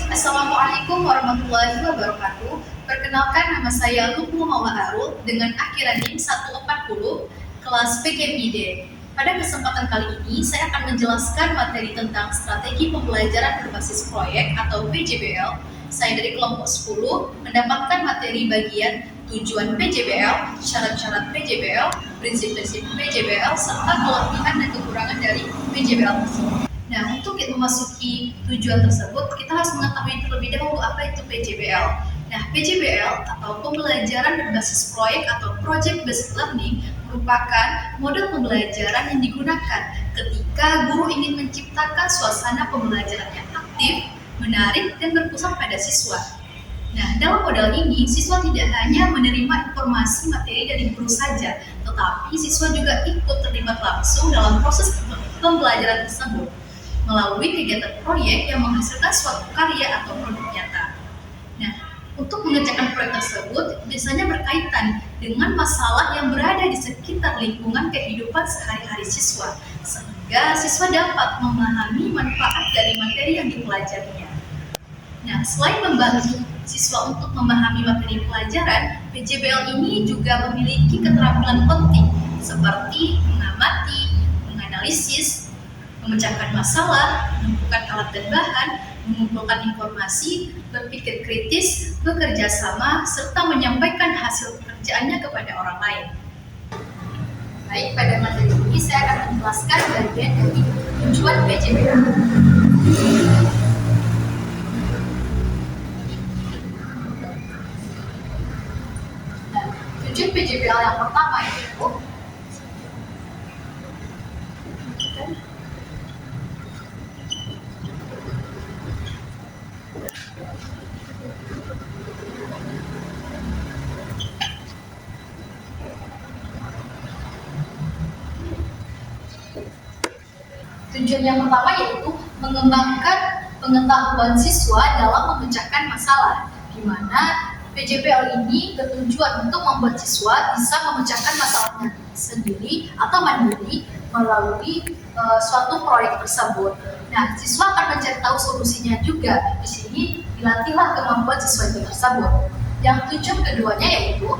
Assalamualaikum warahmatullahi wabarakatuh. Perkenalkan, nama saya Lukmu Maula Arul dengan akhiran NIM 140 kelas PKMID. Pada kesempatan kali ini, saya akan menjelaskan materi tentang strategi pembelajaran berbasis proyek atau PJBL. Saya dari kelompok 10 mendapatkan materi bagian tujuan PJBL, syarat-syarat PJBL, prinsip-prinsip PJBL, serta kelebihan dan kekurangan dari PJBL tersebut. Nah, untuk memasuki tujuan tersebut, kita harus mengetahui terlebih dahulu apa itu PJBL. Nah, PJBL atau pembelajaran berbasis proyek atau Project Based Learning merupakan model pembelajaran yang digunakan ketika guru ingin menciptakan suasana pembelajaran yang aktif, menarik, dan berpusat pada siswa. Nah, dalam model ini, siswa tidak hanya menerima informasi materi dari guru saja, tetapi siswa juga ikut terlibat langsung dalam proses pembelajaran tersebut melalui kegiatan proyek yang menghasilkan suatu karya atau produk nyata. Nah, untuk mengerjakan proyek tersebut biasanya berkaitan dengan masalah yang berada di sekitar lingkungan kehidupan sehari-hari siswa, sehingga siswa dapat memahami manfaat dari materi yang dipelajarinya. Nah, selain membantu siswa untuk memahami materi pelajaran, PJBL ini juga memiliki keterampilan penting seperti mengamati, menganalisis, memecahkan masalah, menentukan alat dan bahan, mengumpulkan informasi, berpikir kritis, bekerja sama, serta menyampaikan hasil pekerjaannya kepada orang lain. Baik, pada materi ini saya akan menjelaskan bagian dari tujuan PJBL. Nah, tujuan PJBL yang pertama itu yaitu mengembangkan pengetahuan siswa dalam memecahkan masalah, di mana PJBL ini bertujuan untuk membuat siswa bisa memecahkan masalahnya sendiri atau mandiri melalui suatu proyek tersebut. Nah, siswa akan mencari tahu solusinya juga. Di sini dilatihlah kemampuan siswa itu tersebut. Yang tujuan keduanya yaitu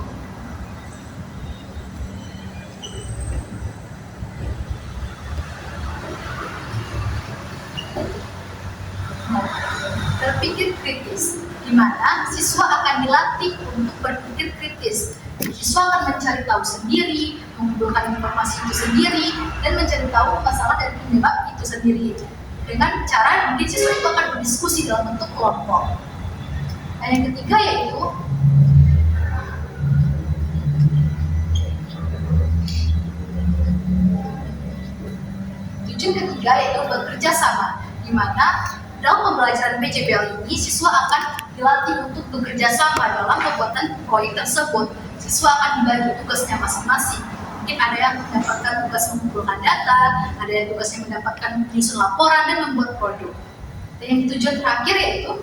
berpikir kritis, di mana siswa akan dilatih untuk berpikir kritis. Siswa akan mencari tahu sendiri, mengumpulkan informasi itu sendiri, dan mencari tahu masalah dan penyebab itu sendiri. Dengan cara mungkin siswa itu akan berdiskusi dalam bentuk kelompok. Dan yang ketiga yaitu bekerja sama, di mana dalam pembelajaran PJBL ini, siswa akan dilatih untuk bekerja sama dalam pembuatan proyek tersebut. Siswa akan dibagi tugasnya masing-masing. Mungkin ada yang mendapatkan tugas mengumpulkan data, ada yang tugasnya mendapatkan menyusun laporan dan membuat produk. Dan yang tujuan terakhir yaitu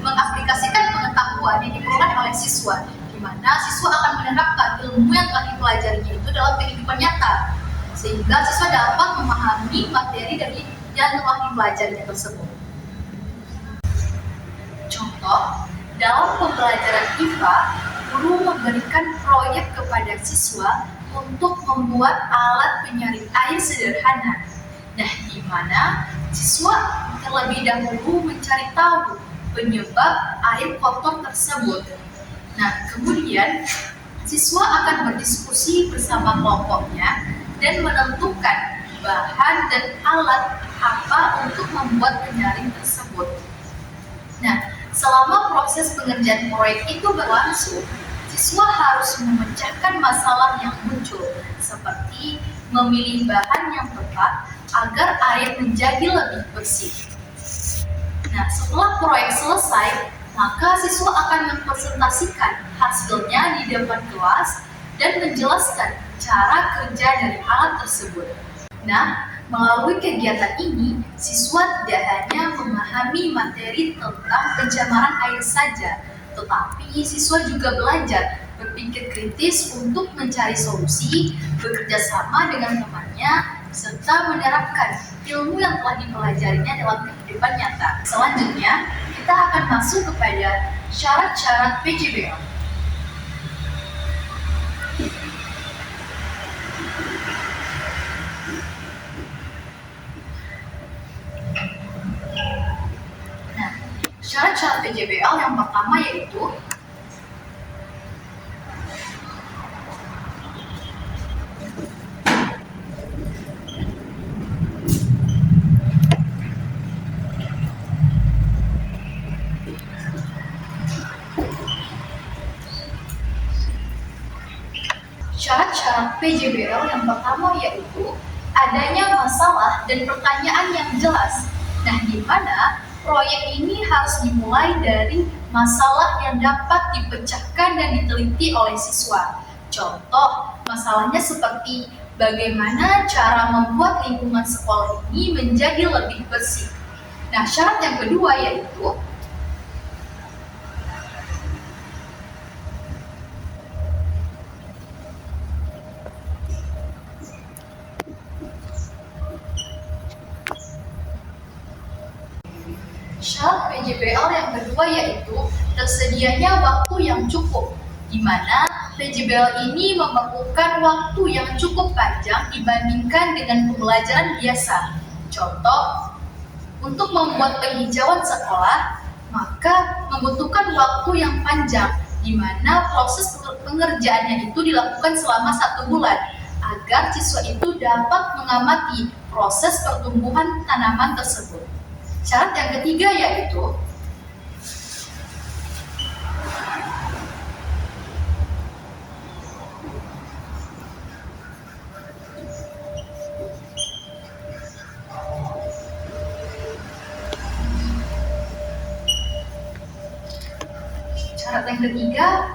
mengaplikasikan pengetahuan yang diperoleh oleh siswa, di mana siswa akan menerapkan ilmu yang telah dipelajarinya itu dalam kehidupan nyata, sehingga siswa dapat memahami materi dari yang telah dipelajarinya tersebut. Contoh, dalam pembelajaran IPA, guru memberikan proyek kepada siswa untuk membuat alat penyaring air sederhana. Nah, di mana siswa terlebih dahulu mencari tahu penyebab air kotor tersebut. Nah, kemudian siswa akan berdiskusi bersama kelompoknya dan menentukan bahan dan alat apa untuk membuat penyaring tersebut. Nah, selama proses pengerjaan proyek itu berlangsung, siswa harus memecahkan masalah yang muncul, seperti memilih bahan yang tepat agar air menjadi lebih bersih. Nah, setelah proyek selesai, maka siswa akan mempresentasikan hasilnya di depan kelas dan menjelaskan cara kerja dari alat tersebut. Nah, Melalui kegiatan ini, siswa tidak hanya memahami materi tentang pencemaran air saja, tetapi siswa juga belajar berpikir kritis untuk mencari solusi, bekerja sama dengan temannya, serta menerapkan ilmu yang telah dipelajarinya dalam kehidupan nyata. Selanjutnya, kita akan masuk kepada syarat-syarat PJBL. Nah, syarat-syarat PJBL yang pertama yaitu syarat-syarat PJBL yang pertama yaitu adanya masalah dan pertanyaan yang jelas. Nah, di mana proyek ini harus dimulai dari masalah yang dapat dipecahkan dan diteliti oleh siswa. Contoh, masalahnya seperti bagaimana cara membuat lingkungan sekolah ini menjadi lebih bersih. Nah, syarat yang kedua yaitu syarat PJBL yang kedua yaitu tersedianya waktu yang cukup, di mana PJBL ini memerlukan waktu yang cukup panjang dibandingkan dengan pembelajaran biasa. Contoh, untuk membuat penghijauan sekolah, maka membutuhkan waktu yang panjang, di mana proses pengerjaannya itu dilakukan selama 1 bulan, agar siswa itu dapat mengamati proses pertumbuhan tanaman tersebut. Syarat yang ketiga yaitu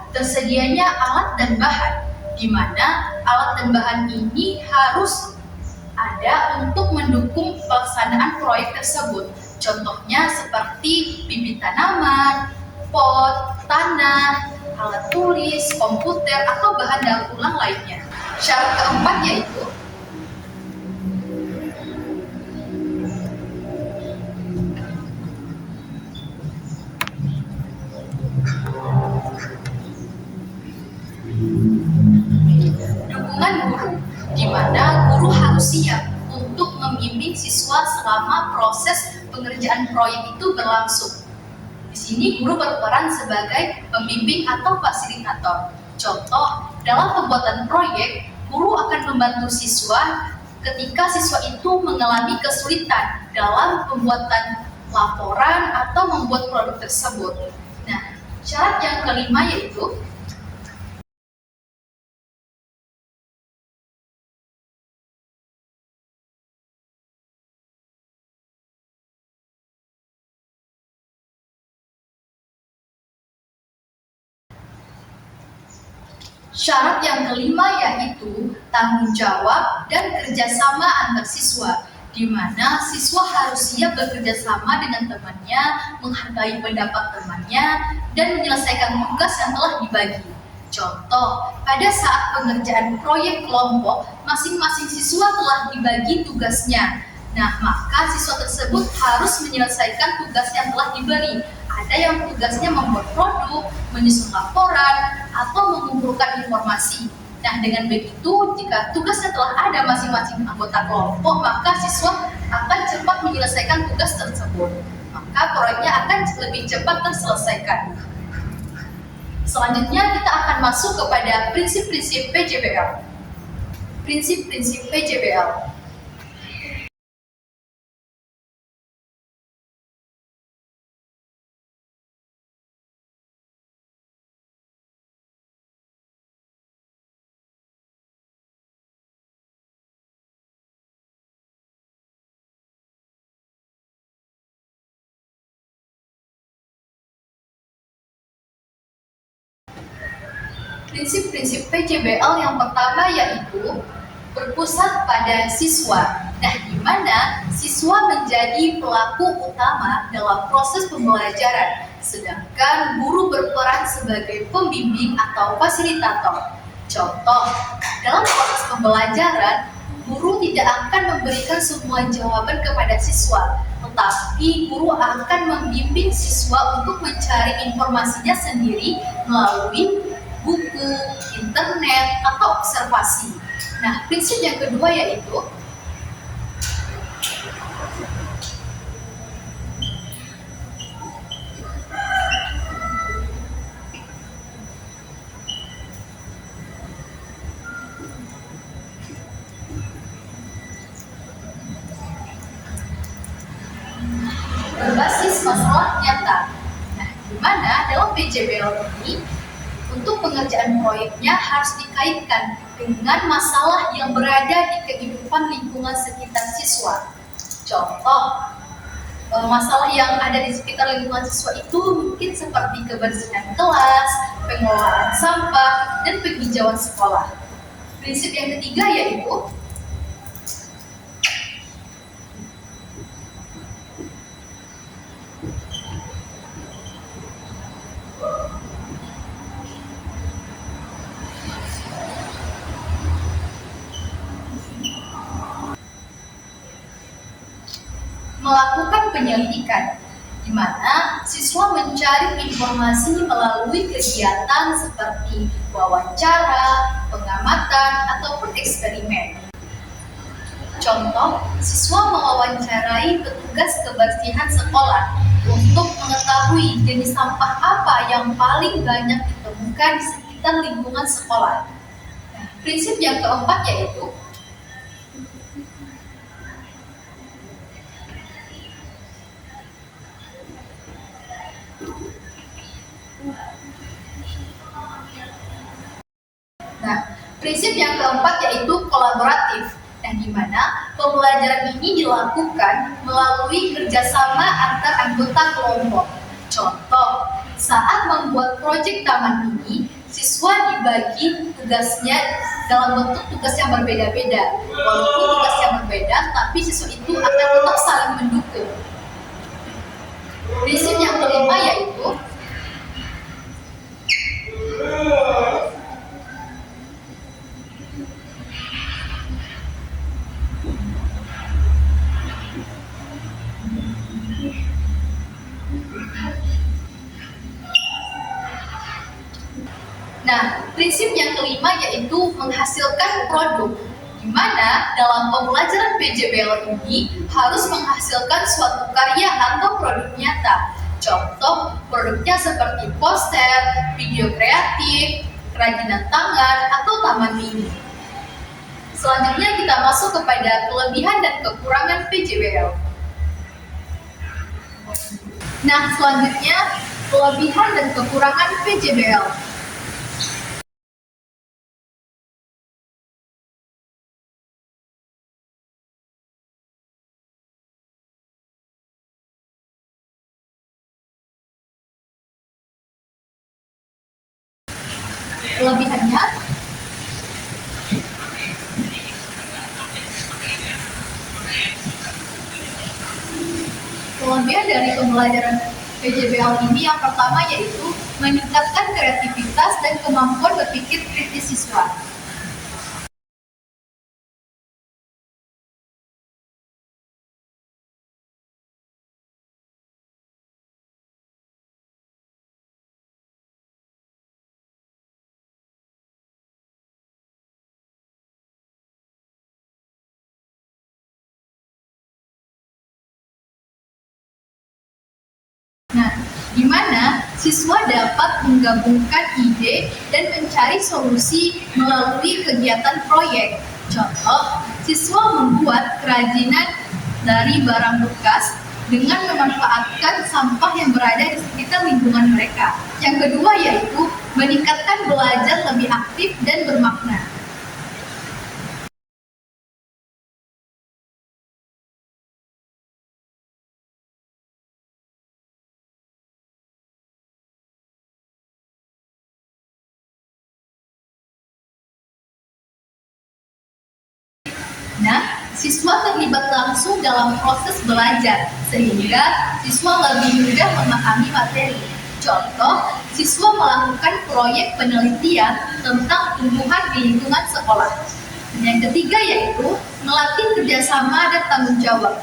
tersedianya alat dan bahan, di mana alat dan bahan ini harus ada untuk mendukung pelaksanaan proyek tersebut. Contohnya seperti bibit tanaman, pot, tanah, alat tulis, komputer, atau bahan daur ulang lainnya. Syarat keempat yaitu dukungan guru, di mana guru harus siap untuk membimbing siswa selama proses pengerjaan proyek itu berlangsung. Di sini guru berperan sebagai pembimbing atau fasilitator. Contoh, dalam pembuatan proyek, guru akan membantu siswa ketika siswa itu mengalami kesulitan dalam pembuatan laporan atau membuat produk tersebut. Nah, syarat yang kelima yaitu syarat yang kelima yaitu tanggung jawab dan kerjasama antar siswa, di mana siswa harus siap bekerja sama dengan temannya, menghargai pendapat temannya, dan menyelesaikan tugas yang telah dibagi. Contoh, pada saat pengerjaan proyek kelompok, masing-masing siswa telah dibagi tugasnya. Nah, maka siswa tersebut harus menyelesaikan tugas yang telah diberi. Ada yang tugasnya membuat produk, menyusun laporan, atau mengumpulkan informasi. Nah, dengan begitu, jika tugasnya telah ada masing-masing anggota kelompok, maka siswa akan cepat menyelesaikan tugas tersebut. Maka proyeknya akan lebih cepat terselesaikan. Selanjutnya, kita akan masuk kepada prinsip-prinsip PJBL. Prinsip-prinsip PJBL. Prinsip-prinsip PJBL yang pertama yaitu berpusat pada siswa. Nah, di mana siswa menjadi pelaku utama dalam proses pembelajaran, sedangkan guru berperan sebagai pembimbing atau fasilitator. Contoh, dalam proses pembelajaran, guru tidak akan memberikan semua jawaban kepada siswa, tetapi guru akan membimbing siswa untuk mencari informasinya sendiri melalui buku, internet, atau observasi. Nah, prinsip yang kedua yaitu berbasis masalah nyata. Nah, di mana dalam PJBL ini untuk pengerjaan proyeknya harus dikaitkan dengan masalah yang berada di kehidupan lingkungan sekitar siswa. Contoh, masalah yang ada di sekitar lingkungan siswa itu mungkin seperti kebersihan kelas, pengelolaan sampah, dan penghijauan sekolah. Prinsip yang ketiga yaitu melakukan penyelidikan, di mana siswa mencari informasi melalui kegiatan seperti wawancara, pengamatan, ataupun eksperimen. Contoh, siswa mewawancarai petugas kebersihan sekolah untuk mengetahui jenis sampah apa yang paling banyak ditemukan di sekitar lingkungan sekolah. Nah, prinsip yang keempat yaitu prinsip yang keempat yaitu kolaboratif, yang dimana pembelajaran ini dilakukan melalui kerjasama antar anggota kelompok. Contoh, saat membuat proyek taman ini, siswa dibagi tugasnya dalam bentuk tugas yang berbeda-beda. Walaupun tugas yang berbeda, tapi siswa itu akan tetap saling mendukung. Prinsip yang kelima yaitu prinsip yang kelima yaitu menghasilkan produk, di mana dalam pembelajaran PJBL ini harus menghasilkan suatu karya atau produk nyata. Contoh produknya seperti poster, video kreatif, kerajinan tangan, atau taman mini. Selanjutnya kita masuk kepada kelebihan dan kekurangan PJBL. Nah, selanjutnya kelebihan dan kekurangan PJBL. Kelebihannya, kelebihan dari pembelajaran PJBL ini yang pertama yaitu meningkatkan kreativitas dan kemampuan berpikir kritis siswa. Nah, di mana siswa dapat menggabungkan ide dan mencari solusi melalui kegiatan proyek. Contoh, siswa membuat kerajinan dari barang bekas dengan memanfaatkan sampah yang berada di sekitar lingkungan mereka. Yang kedua yaitu meningkatkan belajar lebih aktif dan bermakna. mana siswa terlibat langsung dalam proses belajar, sehingga siswa lebih mudah memahami materi. Contoh, siswa melakukan proyek penelitian tentang tumbuhan di lingkungan sekolah. Yang ketiga yaitu melatih kerjasama dan tanggung jawab.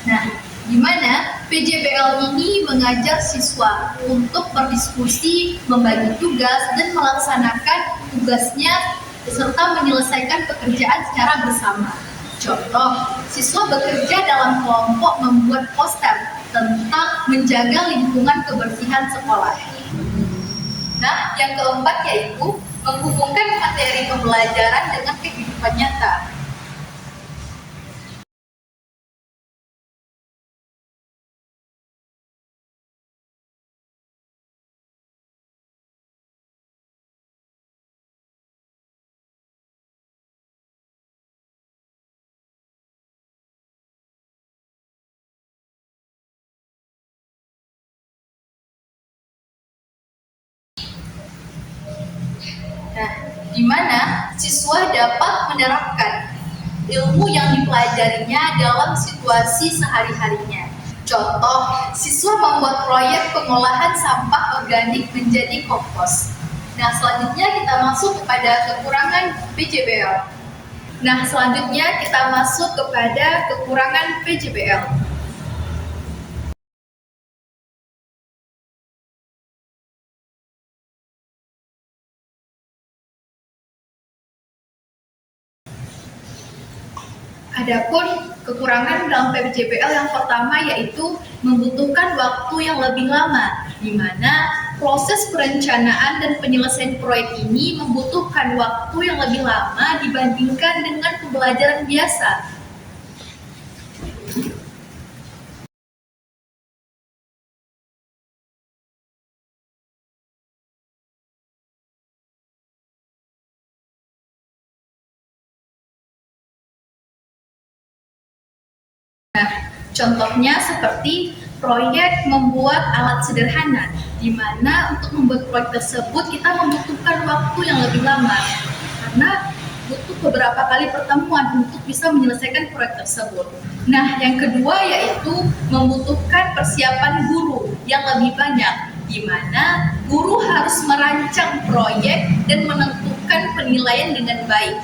Nah, di mana PJBL ini mengajar siswa untuk berdiskusi, membagi tugas, dan melaksanakan tugasnya serta menyelesaikan pekerjaan secara bersama. Contoh, siswa bekerja dalam kelompok membuat poster tentang menjaga lingkungan kebersihan sekolah. Nah, yang keempat yaitu menghubungkan materi pembelajaran dengan kehidupan nyata. Nah, di mana siswa dapat menerapkan ilmu yang dipelajarinya dalam situasi sehari-harinya. Contoh, siswa membuat proyek pengolahan sampah organik menjadi kompos. Nah, selanjutnya kita masuk kepada kekurangan PJBL. Nah, selanjutnya kita masuk kepada kekurangan PJBL. Adapun kekurangan dalam PJBL yang pertama yaitu membutuhkan waktu yang lebih lama, di mana proses perencanaan dan penyelesaian proyek ini membutuhkan waktu yang lebih lama dibandingkan dengan pembelajaran biasa. Nah, contohnya seperti proyek membuat alat sederhana, di mana untuk membuat proyek tersebut kita membutuhkan waktu yang lebih lama, karena butuh beberapa kali pertemuan untuk bisa menyelesaikan proyek tersebut. Nah, yang kedua yaitu membutuhkan persiapan guru yang lebih banyak, di mana guru harus merancang proyek dan menentukan penilaian dengan baik.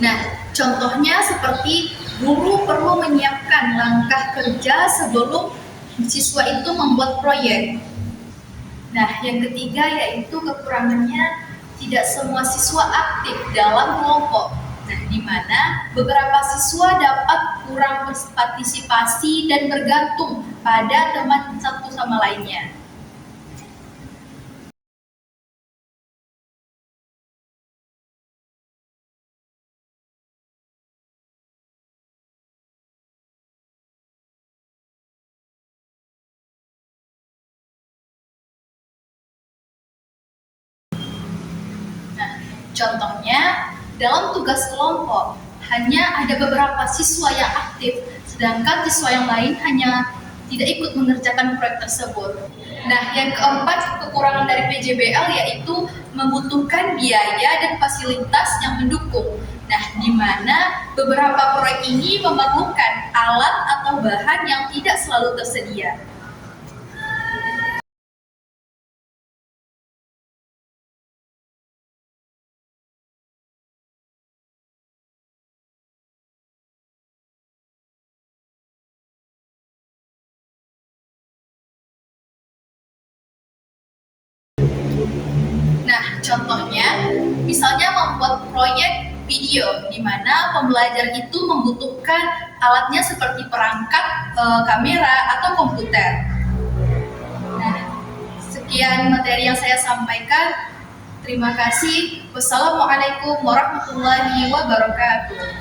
Nah, contohnya seperti guru perlu menyiapkan langkah kerja sebelum siswa itu membuat proyek. Nah, yang ketiga yaitu kekurangannya tidak semua siswa aktif dalam kelompok. Nah, di mana beberapa siswa dapat kurang berpartisipasi dan bergantung pada teman satu sama lainnya. Contohnya, dalam tugas kelompok, hanya ada beberapa siswa yang aktif, sedangkan siswa yang lain hanya tidak ikut mengerjakan proyek tersebut. Nah, yang keempat, kekurangan dari PJBL yaitu membutuhkan biaya dan fasilitas yang mendukung. Nah, di mana beberapa proyek ini memerlukan alat atau bahan yang tidak selalu tersedia. Nah, contohnya, misalnya membuat proyek video, di mana pembelajar itu membutuhkan alatnya seperti perangkat kamera atau komputer. Nah, sekian materi yang saya sampaikan. Terima kasih. Wassalamualaikum warahmatullahi wabarakatuh.